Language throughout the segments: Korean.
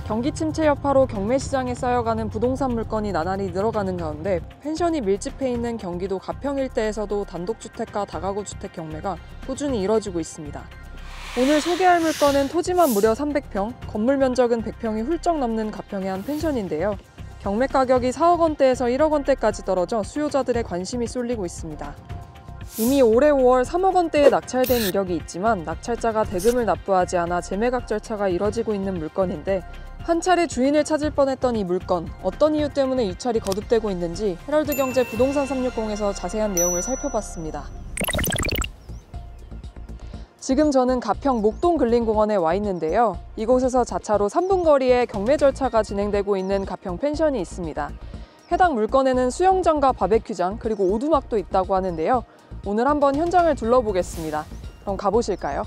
경기 침체 여파로 경매 시장에 쌓여가는 부동산 물건이 나날이 늘어가는 가운데 펜션이 밀집해 있는 경기도 가평 일대에서도 단독주택과 다가구 주택 경매가 꾸준히 이뤄지고 있습니다. 오늘 소개할 물건은 토지만 무려 300평, 건물 면적은 100평이 훌쩍 넘는 가평의 한 펜션인데요. 경매 가격이 4억 원대에서 1억 원대까지 떨어져 수요자들의 관심이 쏠리고 있습니다. 이미 올해 5월 3억 원대에 낙찰된 이력이 있지만 낙찰자가 대금을 납부하지 않아 재매각 절차가 이뤄지고 있는 물건인데 한 차례 주인을 찾을 뻔했던 이 물건, 어떤 이유 때문에 유찰이 거듭되고 있는지 헤럴드경제 부동산 360에서 자세한 내용을 살펴봤습니다. 지금 저는 가평 목동 근린공원에 와 있는데요. 이곳에서 자차로 3분 거리에 경매 절차가 진행되고 있는 가평 펜션이 있습니다. 해당 물건에는 수영장과 바베큐장 그리고 오두막도 있다고 하는데요. 오늘 한번 현장을 둘러보겠습니다. 그럼 가보실까요?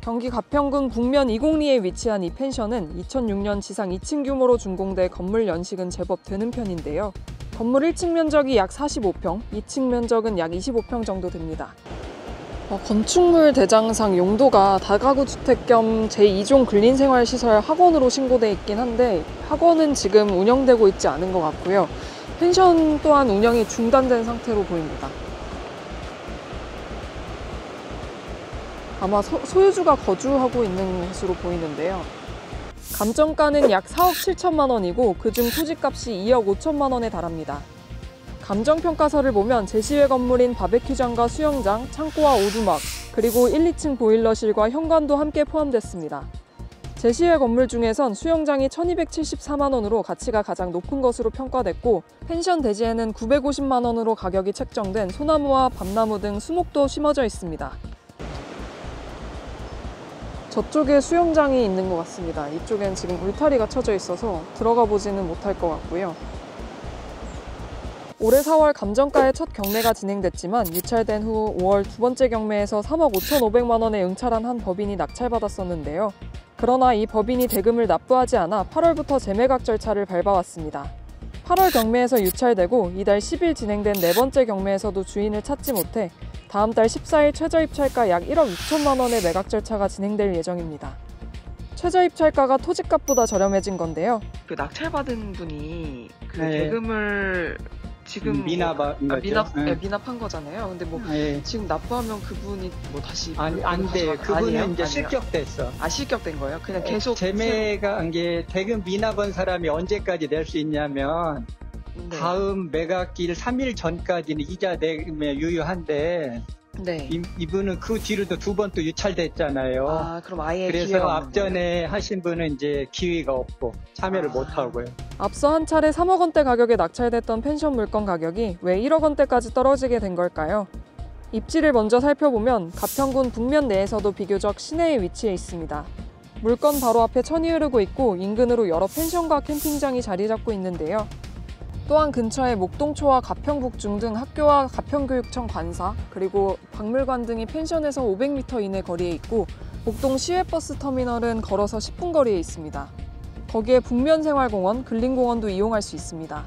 경기 가평군 북면 이곡리에 위치한 이 펜션은 2006년 지상 2층 규모로 준공돼 건물 연식은 제법 되는 편인데요. 건물 1층 면적이 약 45평, 2층 면적은 약 25평 정도 됩니다. 건축물 대장상 용도가 다가구 주택 겸 제2종 근린생활시설 학원으로 신고돼 있긴 한데 학원은 지금 운영되고 있지 않은 것 같고요. 펜션 또한 운영이 중단된 상태로 보입니다. 아마 소유주가 거주하고 있는 것으로 보이는데요. 감정가는 약 4억 7천만 원이고 그중 토지값이 2억 5천만 원에 달합니다. 감정평가서를 보면 제시외 건물인 바베큐장과 수영장, 창고와 오두막, 그리고 1, 2층 보일러실과 현관도 함께 포함됐습니다. 제시외 건물 중에선 수영장이 1274만 원으로 가치가 가장 높은 것으로 평가됐고 펜션 대지에는 950만 원으로 가격이 책정된 소나무와 밤나무 등 수목도 심어져 있습니다. 저쪽에 수영장이 있는 것 같습니다. 이쪽엔 지금 울타리가 쳐져 있어서 들어가 보지는 못할 것 같고요. 올해 4월 감정가의 첫 경매가 진행됐지만 유찰된 후 5월 두 번째 경매에서 3억 5,500만 원에 응찰한 한 법인이 낙찰받았었는데요. 그러나 이 법인이 대금을 납부하지 않아 8월부터 재매각 절차를 밟아왔습니다. 8월 경매에서 유찰되고 이달 10일 진행된 네 번째 경매에서도 주인을 찾지 못해 다음 달 14일 최저입찰가 약 1억 6천만 원의 매각 절차가 진행될 예정입니다. 최저입찰가가 토지값보다 저렴해진 건데요. 그 낙찰받은 분이 그 네. 대금을 지금 미납한 거잖아요. 근데 뭐 지금 납부하면 그분이 뭐 다시 안 돼. 그분은 이제 실격됐어. 실격된 거예요? 그냥 계속 재매가 한 게 대금 미납한 사람이 언제까지 낼 수 있냐면 네. 다음 매각일 3일 전까지는 이자 내금에 유효한데 네. 이분은 그 뒤로도 두 번 또 유찰됐잖아요. 그럼 아예 그래서 기회가 앞전에 하신 분은 이제 기회가 없고 참여를 못 하고요. 앞서 한 차례 3억 원대 가격에 낙찰됐던 펜션 물건 가격이 왜 1억 원대까지 떨어지게 된 걸까요? 입지를 먼저 살펴보면 가평군 북면 내에서도 비교적 시내에 위치해 있습니다. 물건 바로 앞에 천이 흐르고 있고 인근으로 여러 펜션과 캠핑장이 자리 잡고 있는데요. 또한 근처에 목동초와 가평북중 등 학교와 가평교육청 관사, 그리고 박물관 등이 펜션에서 500m 이내 거리에 있고 목동 시외버스 터미널은 걸어서 10분 거리에 있습니다. 거기에 북면생활공원, 근린공원도 이용할 수 있습니다.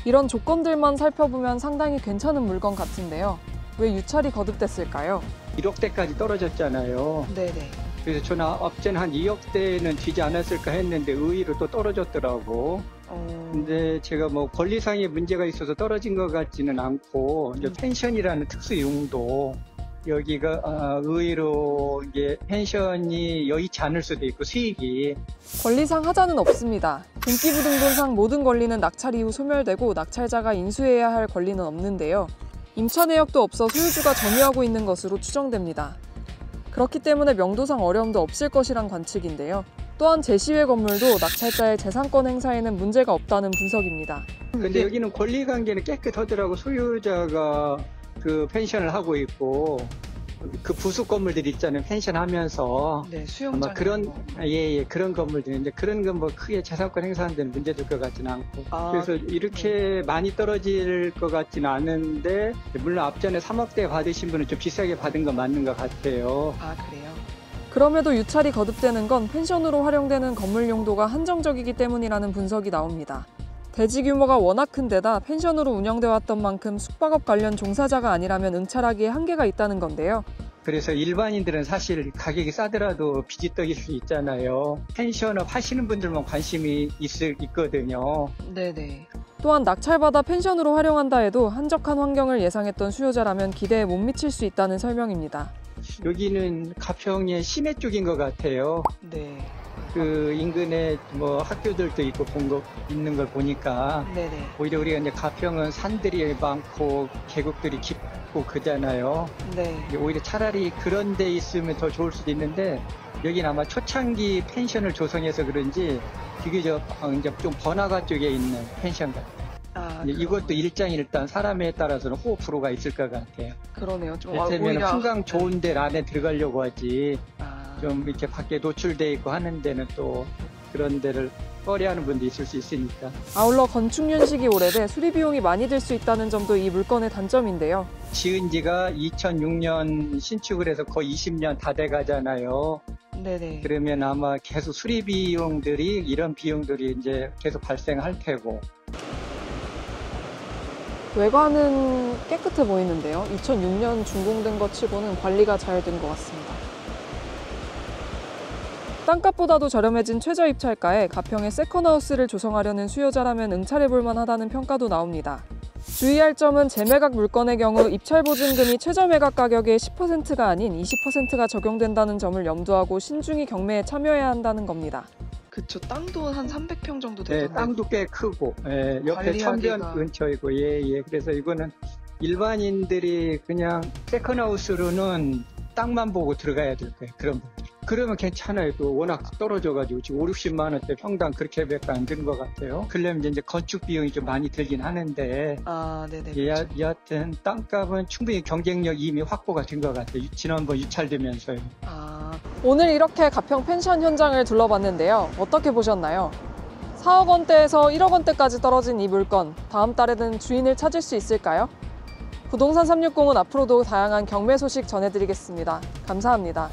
이런 조건들만 살펴보면 상당히 괜찮은 물건 같은데요. 왜 유찰이 거듭됐을까요? 1억대까지 떨어졌잖아요. 네네. 그래서 저는 앞전 한 2억대는 되지 않았을까 했는데 의외로 또 떨어졌더라고. 근데 제가 뭐 권리상의 문제가 있어서 떨어진 것 같지는 않고 이제 펜션이라는 특수 용도 여기가 의외로 이게 펜션이 여의치 않을 수도 있고 수익이 권리상 하자는 없습니다. 등기부등본상 모든 권리는 낙찰 이후 소멸되고 낙찰자가 인수해야 할 권리는 없는데요. 임차 내역도 없어 소유주가 점유하고 있는 것으로 추정됩니다. 그렇기 때문에 명도상 어려움도 없을 것이란 관측인데요. 또한 제시외 건물도 낙찰자의 재산권 행사에는 문제가 없다는 분석입니다. 근데 여기는 권리관계는 깨끗하더라고. 소유자가 그 펜션을 하고 있고 그 부속 건물들 있잖아요. 펜션 하면서 네, 수영장 아마 그런 그런 건물들인데 그런 건 뭐 크게 재산권 행사하는 데는 문제될 것 같지는 않고 그래서 이렇게 많이 떨어질 것 같지는 않은데 물론 앞전에 3억대 받으신 분은 좀 비싸게 받은 건 맞는 것 같아요. 그래요? 그럼에도 유찰이 거듭되는 건 펜션으로 활용되는 건물 용도가 한정적이기 때문이라는 분석이 나옵니다. 대지 규모가 워낙 큰 데다 펜션으로 운영돼 왔던 만큼 숙박업 관련 종사자가 아니라면 응찰하기에 한계가 있다는 건데요. 그래서 일반인들은 사실 가격이 싸더라도 비지떡일 수 있잖아요. 펜션업 하시는 분들만 관심이 있거든요. 네네. 또한 낙찰받아 펜션으로 활용한다 해도 한적한 환경을 예상했던 수요자라면 기대에 못 미칠 수 있다는 설명입니다. 여기는 가평의 시내 쪽인 것 같아요. 네. 그 인근에 뭐 학교들도 있고 있는 걸 보니까 네네. 오히려 우리가 이제 가평은 산들이 많고 계곡들이 깊고 그잖아요. 네. 오히려 차라리 그런 데 있으면 더 좋을 수도 있는데 여기는 아마 초창기 펜션을 조성해서 그런지 비교적 이제 좀 번화가 쪽에 있는 펜션 같아요. 이것도 일단 사람에 따라서는 호불호가 있을 것 같아요. 그러네요. 좀 예를 오히려 한강 좋은 데 안에 들어가려고 하지 아, 좀 이렇게 밖에 노출돼 있고 하는 데는 또 그런 데를 꺼려하는 분도 있을 수 있으니까. 아울러 건축 연식이 오래돼 수리 비용이 많이 들 수 있다는 점도 이 물건의 단점인데요. 지은 지가 2006년 신축을 해서 거의 20년 다 돼 가잖아요. 네네. 그러면 아마 계속 수리 비용들이 이런 비용들이 이제 계속 발생할 테고. 외관은 깨끗해 보이는데요. 2006년 준공된 것 치고는 관리가 잘 된 것 같습니다. 땅값보다도 저렴해진 최저 입찰가에 가평에 세컨하우스를 조성하려는 수요자라면 응찰해볼 만하다는 평가도 나옵니다. 주의할 점은 재매각 물건의 경우 입찰 보증금이 최저 매각 가격의 10%가 아닌 20%가 적용된다는 점을 염두하고 신중히 경매에 참여해야 한다는 겁니다. 그쵸. 땅도 한 300평 정도 네, 되던데. 땅도 꽤 크고, 예, 옆에 관리하기가- 천변 근처이고, 예. 그래서 이거는 일반인들이 그냥 세컨하우스로는 땅만 보고 들어가야 될 거예요. 그런 분들. 그러면 괜찮아요. 또 워낙 떨어져가지고 지금 5, 60만 원대 평당 그렇게밖에 안 드는 것 같아요. 그러면 이제 건축 비용이 좀 많이 들긴 하는데, 아, 네네. 여하튼 땅값은 충분히 경쟁력 이미 확보가 된 것 같아요. 지난번 유찰되면서요. 아, 오늘 이렇게 가평 펜션 현장을 둘러봤는데요. 어떻게 보셨나요? 4억 원대에서 1억 원대까지 떨어진 이 물건, 다음 달에는 주인을 찾을 수 있을까요? 부동산 360은 앞으로도 다양한 경매 소식 전해드리겠습니다. 감사합니다.